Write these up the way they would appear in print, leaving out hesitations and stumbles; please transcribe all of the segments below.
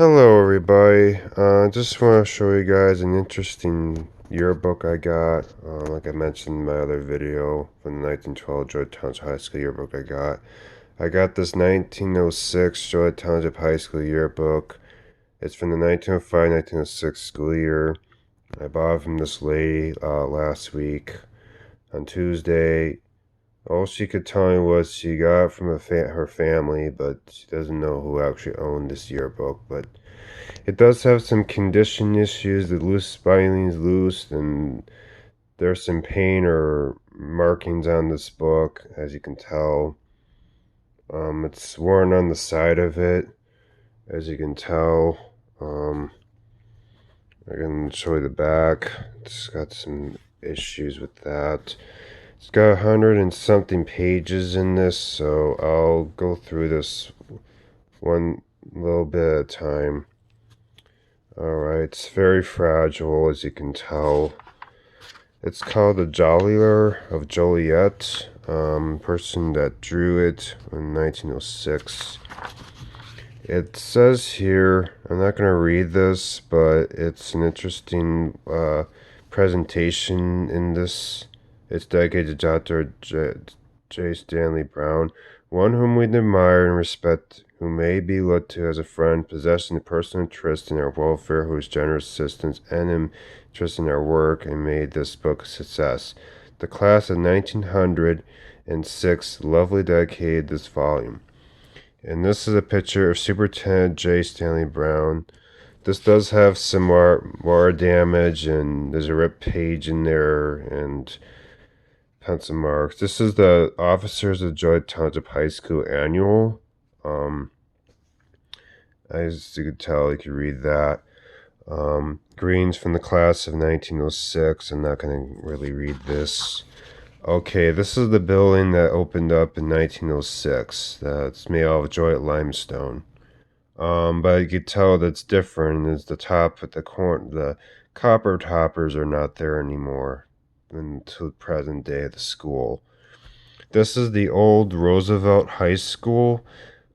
Hello everybody, just want to show you guys an interesting yearbook I got. Like I mentioned in my other video from the 1912 Joliet Township High School yearbook I got. I got this 1906 Joliet Township High School yearbook. It's from the 1905-1906 school year. I bought it from this lady last week on Tuesday. All she could tell me was she got it from her family, but she doesn't know who actually owned this yearbook. But it does have some condition issues. The loose spine is loose, and there's some paint or markings on this book, as you can tell. It's worn on the side of it, as you can tell. I can show you the back. It's got some issues with that. It's got 100 and something pages in this, so I'll go through this one little bit at a time. Alright, it's very fragile, as you can tell. It's called the Joliet of Joliet, person that drew it in 1906. It says here, I'm not going to read this, but it's an interesting presentation in this. It's dedicated to Dr. J. Stanley Brown, one whom we admire and respect, who may be looked to as a friend, possessing a personal interest in our welfare, whose generous assistance and interest in our work and made this book a success. The class of 1906 lovely dedicated this volume. And this is a picture of Superintendent J. Stanley Brown. This does have some more damage, and there's a ripped page in there, and pencil marks. This is the Officers of Joliet Township High School Annual. As you can tell, you can read that. Greens from the class of 1906. I'm not going to really read this. Okay, this is the building that opened up in 1906. That's made out of Joliet limestone. But you can tell that's different. Is the top at the corner, the copper toppers are not there anymore until the present day of the school. This is the old Roosevelt High School.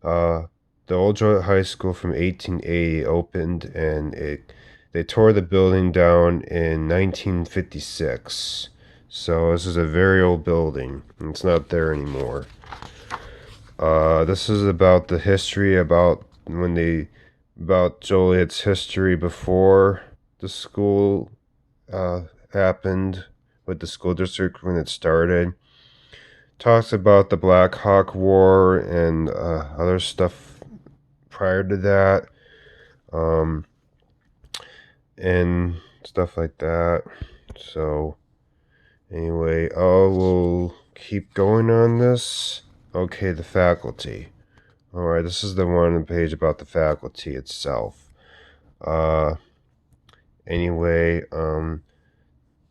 The old Joliet High School from 1880 opened, and they tore the building down in 1956. So this is a very old building. It's not there anymore. This is about the history about Joliet's history before the school happened with the school district when it started. Talks about the Black Hawk War and other stuff prior to that, and stuff like that. So anyway, I will keep going on this. Okay, the faculty. Alright, this is the one on the page about the faculty itself. Anyway,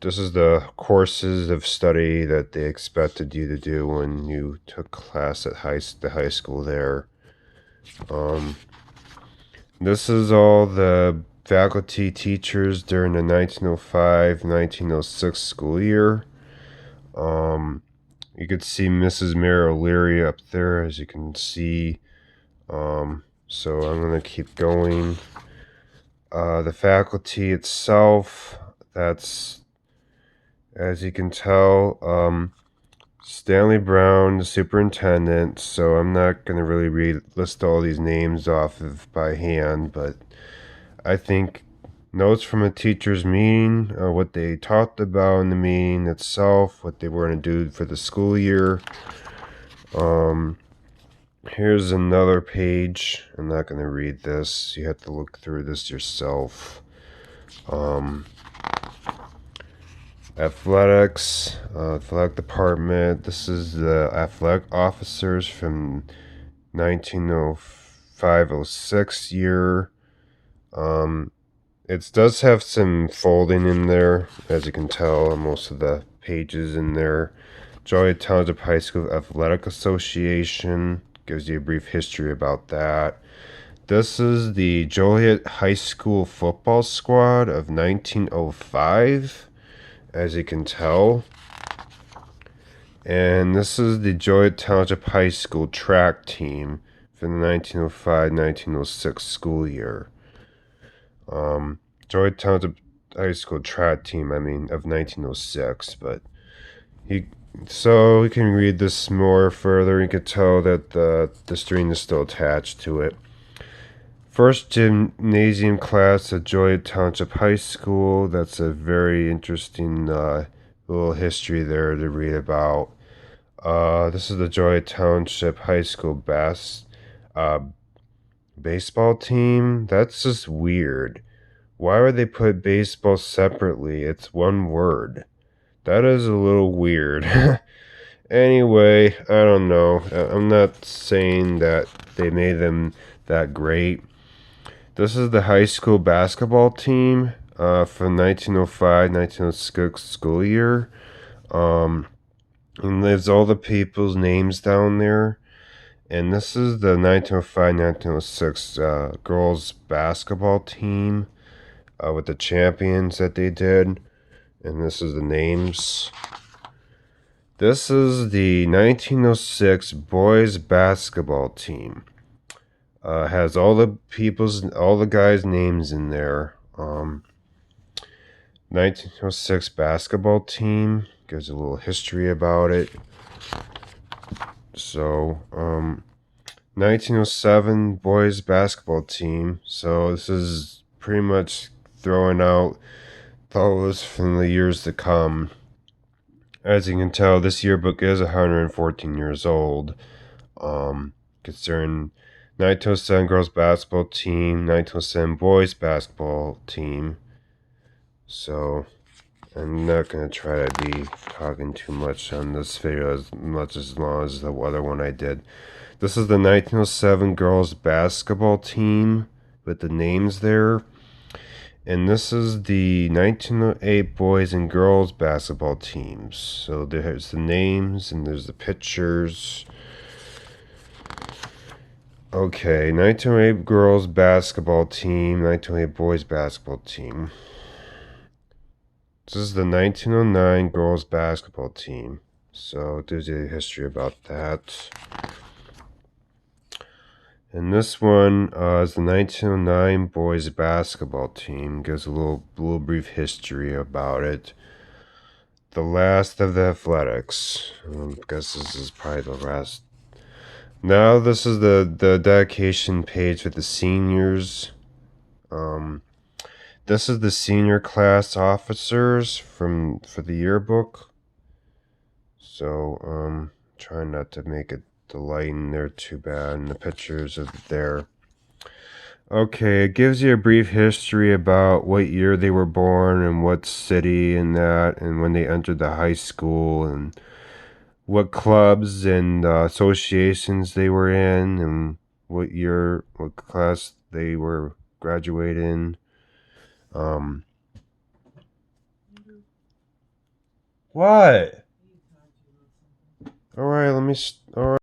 this is the courses of study that they expected you to do when you took class at the high school there. This is all the faculty teachers during the 1905-1906 school year. You could see Mrs. Mary O'Leary up there, as you can see. So I'm going to keep going. The faculty itself, that's, as you can tell, Stanley Brown, the superintendent. So I'm not going to really list all these names off of by hand, but I think notes from a teacher's meeting, what they talked about in the meeting itself, what they were going to do for the school year. Here's another page. I'm not going to read this. You have to look through this yourself. Athletics, athletic department. This is the athletic officers from 1905-06 year. It does have some folding in there, as you can tell on most of the pages in there. Joliet Township High School Athletic Association gives you a brief history about that. This is the Joliet High School football squad of 1905, as you can tell. And this is the Joliet Township High School track team for the 1905-1906 school year. Joliet Township High School track team, of 1906, but he, so we can read this more further. You can tell that the string is still attached to it. First gymnasium class at Joliet Township High School. That's a very interesting little history there to read about. This is the Joliet Township High School uh, baseball team. That's just weird. Why would they put baseball separately? It's one word. That is a little weird. Anyway, I don't know. I'm not saying that they made them that great. This is the high school basketball team from 1905-1906 school year. And there's all the people's names down there. And this is the 1905-1906 girls basketball team with the champions that they did. And this is the names. This is the 1906 boys basketball team. Has all the guys' names in there. 1906 basketball team. Gives a little history about it. So, 1907 boys basketball team. So this is pretty much throwing out those from the years to come. As you can tell, this yearbook is 114 years old. Concerning 1907 girls basketball team, 1907 boys basketball team. So, I'm not going to try to be talking too much on this video as long as the other one I did. This is the 1907 girls basketball team with the names there. And this is the 1908 boys and girls basketball teams. So there's the names and there's the pictures. Okay, 1908 girls basketball team, 1908 boys basketball team. This is the 1909 girls basketball team. So there's a history about that. And this one is the 1909 boys basketball team. Gives a little brief history about it. The last of the athletics. I guess this is probably the last. Now this is the dedication page for the seniors. This is the senior class officers for the yearbook. So trying not to make it the lighting there too bad, and the pictures of there. Okay, it gives you a brief history about what year they were born and what city and that, and when they entered the high school, and what clubs and associations they were in, and what year, what class they were graduating. What? All right, let me. All right.